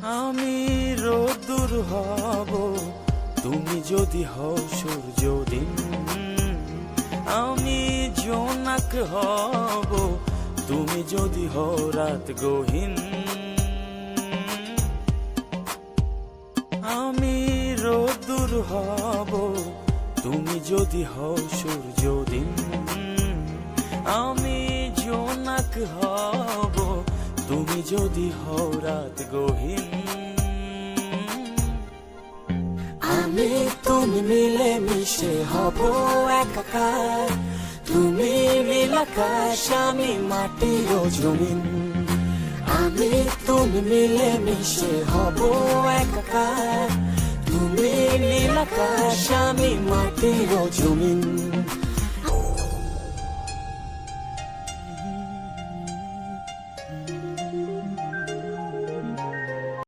আমি রোদ্দুর হব তুমি যদি হও সূর্যদিন, আমি জোনাক হব তুমি যদি হও রাত গহীন। আমি রোদ্দুর হব তুমি যদি হও সূর্যদিন, আমি জোনাক হব তুমি যদি হও রাত গহীন। আমি তুমি মিলে মিশে হব একাকার, তুমি নীল আকাশ আমি মাটি ও জমিন। আমি তুমি মিলে মিশে হব একাকার, তুমি নীল আকাশ আমি মাটি ও জমিন।